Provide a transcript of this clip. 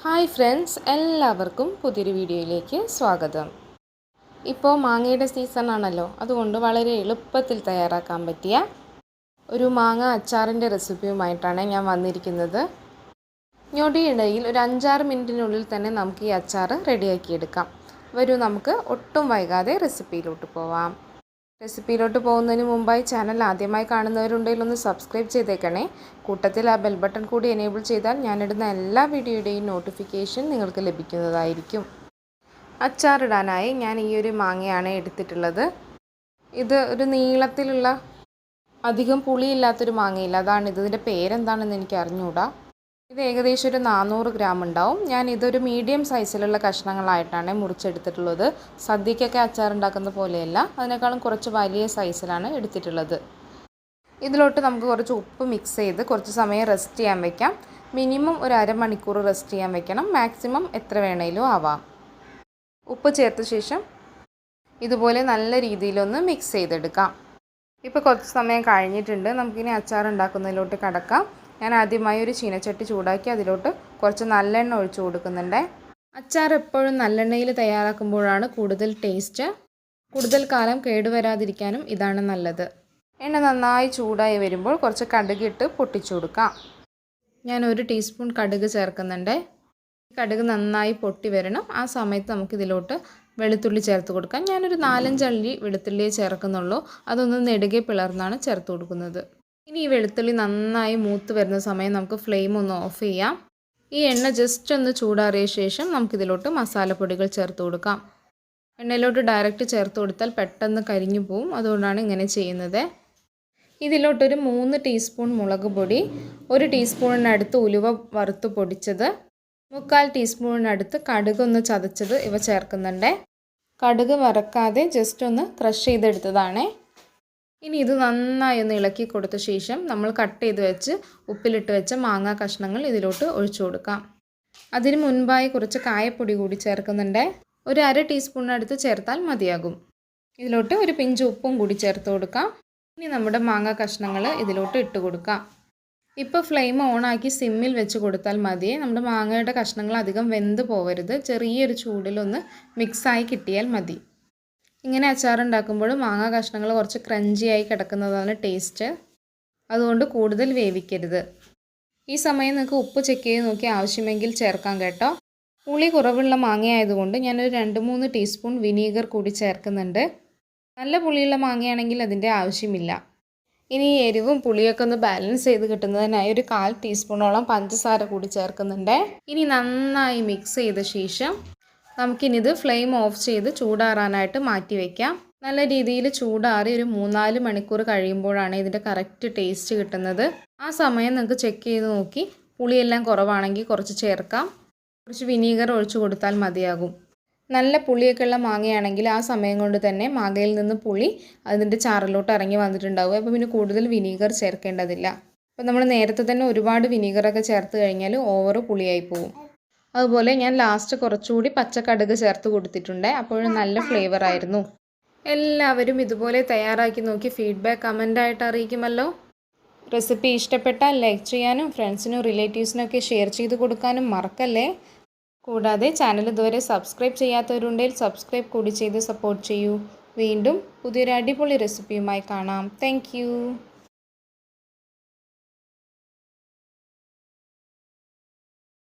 Hi friends, എല്ലാവർക്കും പുതിയൊരു വീഡിയോയിലേക്ക് സ്വാഗതം. ഇപ്പോൾ മാങ്ങയുടെ സീസൺ ആണല്ലോ, അതുകൊണ്ട് വളരെ എളുപ്പത്തിൽ തയ്യാറാക്കാൻ പറ്റിയ ഒരു മാങ്ങ അച്ചാറിൻ്റെ റെസിപ്പിയുമായിട്ടാണ് ഞാൻ വന്നിരിക്കുന്നത്. ഞൊടിയിടയിൽ ഒരു 5-6 മിനിറ്റിനുള്ളിൽ തന്നെ നമുക്ക് ഈ അച്ചാർ റെഡിയാക്കിയെടുക്കാം. വരൂ, നമുക്ക് ഒട്ടും വൈകാതെ റെസിപ്പിയിലോട്ട് പോവാം. റെസിപ്പിയിലോട്ട് പോകുന്നതിന് മുമ്പായി ചാനൽ ആദ്യമായി കാണുന്നവരുണ്ടെങ്കിൽ ഒന്ന് സബ്സ്ക്രൈബ് ചെയ്തേക്കണേ. കൂട്ടത്തിൽ ആ ബെൽ ബട്ടൺ കൂടി എനേബിൾ ചെയ്താൽ ഞാനിടുന്ന എല്ലാ വീഡിയോയുടെയും നോട്ടിഫിക്കേഷൻ നിങ്ങൾക്ക് ലഭിക്കുന്നതായിരിക്കും. അച്ചാറിടാനായി ഞാൻ ഈ ഒരു മാങ്ങയാണ് എടുത്തിട്ടുള്ളത്. ഇത് ഒരു നീളത്തിലുള്ള അധികം പുളിയില്ലാത്തൊരു മാങ്ങയില്ല, അതാണ് ഇതിൻ്റെ പേരെന്താണെന്ന് എനിക്ക് അറിഞ്ഞുകൂടാ. ഇത് ഏകദേശം ഒരു 400 ഗ്രാം ഉണ്ടാവും. ഞാൻ ഇതൊരു മീഡിയം സൈസിലുള്ള കഷ്ണങ്ങളായിട്ടാണ് മുറിച്ചെടുത്തിട്ടുള്ളത്. സദ്യക്കൊക്കെ അച്ചാറുണ്ടാക്കുന്ന പോലെയല്ല, അതിനേക്കാളും കുറച്ച് വലിയ സൈസിലാണ് എടുത്തിട്ടുള്ളത്. ഇതിലോട്ട് നമുക്ക് കുറച്ച് ഉപ്പ് മിക്സ് ചെയ്ത് കുറച്ച് സമയം റെസ്റ്റ് ചെയ്യാൻ വയ്ക്കാം. മിനിമം ഒരു അരമണിക്കൂർ റെസ്റ്റ് ചെയ്യാൻ വെക്കണം, മാക്സിമം എത്ര വേണേലും ആവാം. ഉപ്പ് ചേർത്ത ശേഷം ഇതുപോലെ നല്ല രീതിയിലൊന്ന് മിക്സ് ചെയ്തെടുക്കാം. ഇപ്പോൾ കുറച്ച് സമയം കഴിഞ്ഞിട്ടുണ്ട്, നമുക്കിനി അച്ചാർ ഉണ്ടാക്കുന്നതിലോട്ട് കടക്കാം. ഞാൻ ആദ്യമായി ഒരു ചീനച്ചട്ടി ചൂടാക്കി അതിലോട്ട് കുറച്ച് നല്ലെണ്ണ ഒഴിച്ചു കൊടുക്കുന്നുണ്ട്. അച്ചാർ എപ്പോഴും നല്ലെണ്ണയിൽ തയ്യാറാക്കുമ്പോഴാണ് കൂടുതൽ ടേസ്റ്റ്. കൂടുതൽ കാലം കേടുവരാതിരിക്കാനും ഇതാണ് നല്ലത്. എണ്ണ നന്നായി ചൂടായി വരുമ്പോൾ കുറച്ച് കടുക് ഇട്ട് പൊട്ടിച്ചു കൊടുക്കാം. ഞാൻ 1 ടീസ്പൂൺ കടുക് ചേർക്കുന്നുണ്ട്. കടുക് നന്നായി പൊട്ടി വരണം. ആ സമയത്ത് നമുക്കിതിലോട്ട് വെളുത്തുള്ളി ചേർത്ത് കൊടുക്കാം. ഞാനൊരു 4-5 അല്ലി വെളുത്തുള്ളിയെ ചേർക്കുന്നുള്ളൂ. അതൊന്ന് നെടുകെ പിളർന്നാണ് ചേർത്ത് കൊടുക്കുന്നത്. ഇനി ഈ വെളുത്തുള്ളി നന്നായി മൂത്ത് വരുന്ന സമയം നമുക്ക് ഫ്ലെയിം ഒന്ന് ഓഫ് ചെയ്യാം. ഈ എണ്ണ ജസ്റ്റ് ഒന്ന് ചൂടാറിയ ശേഷം നമുക്കിതിലോട്ട് മസാലപ്പൊടികൾ ചേർത്ത് കൊടുക്കാം. എണ്ണയിലോട്ട് ഡയറക്റ്റ് ചേർത്ത് കൊടുത്താൽ പെട്ടെന്ന് കരിഞ്ഞു പോവും, അതുകൊണ്ടാണ് ഇങ്ങനെ ചെയ്യുന്നത്. ഇതിലോട്ടൊരു 3 ടീസ്പൂൺ മുളക് പൊടി, 1 ടീസ്പൂണിനടുത്ത് ഉലുവ വറുത്ത് പൊടിച്ചത്, 3/4 ടീസ്പൂണിനടുത്ത് കടുക് ഒന്ന് ചതച്ചത് ഇവ ചേർക്കുന്നുണ്ട്. കടുക് വറക്കാതെ ജസ്റ്റ് ഒന്ന് ക്രഷ് ചെയ്തെടുത്തതാണ്. ഇനി ഇത് നന്നായി ഒന്ന് ഇളക്കി കൊടുത്ത ശേഷം നമ്മൾ കട്ട് ചെയ്ത് വെച്ച് ഉപ്പിലിട്ട് വെച്ച മാങ്ങാ കഷ്ണങ്ങൾ ഇതിലോട്ട് ഒഴിച്ചു കൊടുക്കാം. അതിന് മുൻപായി കുറച്ച് കായപ്പൊടി കൂടി ചേർക്കുന്നുണ്ട്. ഒരു 1/2 ടീസ്പൂണിനടുത്ത് ചേർത്താൽ മതിയാകും. ഇതിലോട്ട് ഒരു പിഞ്ച് ഉപ്പും കൂടി ചേർത്ത് കൊടുക്കാം. ഇനി നമ്മുടെ മാങ്ങാ കഷ്ണങ്ങൾ ഇതിലോട്ട് ഇട്ട് കൊടുക്കാം. ഇപ്പോൾ ഫ്ലെയിം ഓണാക്കി സിമ്മിൽ വെച്ച് കൊടുത്താൽ മതിയേ. നമ്മുടെ മാങ്ങയുടെ കഷ്ണങ്ങൾ അധികം വെന്ത് പോവരുത്, ചെറിയൊരു ചൂടിലൊന്ന് മിക്സായി കിട്ടിയാൽ മതി. ഇങ്ങനെ അച്ചാറുണ്ടാക്കുമ്പോൾ മാങ്ങാ കഷ്ണങ്ങൾ കുറച്ച് ക്രഞ്ചിയായി കിടക്കുന്നതാണ് ടേസ്റ്റ്, അതുകൊണ്ട് കൂടുതൽ വേവിക്കരുത്. ഈ സമയം നിങ്ങൾക്ക് ഉപ്പ് ചെക്ക് ചെയ്ത് നോക്കി ആവശ്യമെങ്കിൽ ചേർക്കാം കേട്ടോ. പുളി കുറവുള്ള മാങ്ങയായതുകൊണ്ട് ഞാനൊരു 2-3 ടീസ്പൂൺ വിനീഗർ കൂടി ചേർക്കുന്നുണ്ട്. നല്ല പുളിയുള്ള മാങ്ങയാണെങ്കിൽ അതിൻ്റെ ആവശ്യമില്ല. ഇനി എരിവും പുളിയൊക്കെ ഒന്ന് ബാലൻസ് ചെയ്ത് കിട്ടുന്നതിനായി ഒരു 1/4 ടീസ്പൂണോളം പഞ്ചസാര കൂടി ചേർക്കുന്നുണ്ട്. ഇനി നന്നായി മിക്സ് ചെയ്ത ശേഷം നമുക്കിനിത് ഫ്ലെയിം ഓഫ് ചെയ്ത് ചൂടാറാനായിട്ട് മാറ്റി വയ്ക്കാം. നല്ല രീതിയിൽ ചൂടാറി ഒരു 3-4 മണിക്കൂർ കഴിയുമ്പോഴാണ് ഇതിൻ്റെ കറക്റ്റ് ടേസ്റ്റ് കിട്ടുന്നത്. ആ സമയം നിങ്ങൾക്ക് ചെക്ക് ചെയ്ത് നോക്കി പുളിയെല്ലാം കുറവാണെങ്കിൽ കുറച്ച് ചേർക്കാം. കുറച്ച് വിനീഗർ ഒഴിച്ചു കൊടുത്താൽ മതിയാകും. നല്ല പുളിയൊക്കെ ഉള്ള മാങ്ങയാണെങ്കിൽ ആ സമയം കൊണ്ട് തന്നെ മാങ്ങയിൽ നിന്ന് പുളി അതിൻ്റെ ചാറിലോട്ട് ഇറങ്ങി വന്നിട്ടുണ്ടാവും. അപ്പോൾ പിന്നെ കൂടുതൽ വിനീഗർ ചേർക്കേണ്ടതില്ല. അപ്പോൾ നമ്മൾ നേരത്തെ തന്നെ ഒരുപാട് വിനീഗറൊക്കെ ചേർത്ത് കഴിഞ്ഞാൽ ഓവർ പുളിയായി പോകും. അതുപോലെ ഞാൻ ലാസ്റ്റ് കുറച്ചുകൂടി പച്ചക്കടുക് ചേർത്ത് കൊടുത്തിട്ടുണ്ട്, അപ്പോഴും നല്ല ഫ്ലേവർ ആയിരുന്നു. എല്ലാവരും ഇതുപോലെ തയ്യാറാക്കി നോക്കി ഫീഡ്ബാക്ക് കമൻ്റായിട്ട് അറിയിക്കുമല്ലോ. റെസിപ്പി ഇഷ്ടപ്പെട്ടാൽ ലൈക്ക് ചെയ്യാനും ഫ്രണ്ട്സിനും റിലേറ്റീവ്സിനൊക്കെ ഷെയർ ചെയ്ത് കൊടുക്കാനും മറക്കല്ലേ. കൂടാതെ ചാനൽ ഇതുവരെ സബ്സ്ക്രൈബ് ചെയ്യാത്തവരുണ്ടെങ്കിൽ സബ്സ്ക്രൈബ് കൂടി ചെയ്ത് സപ്പോർട്ട് ചെയ്യൂ. വീണ്ടും പുതിയൊരു അടിപൊളി റെസിപ്പിയുമായി കാണാം. താങ്ക്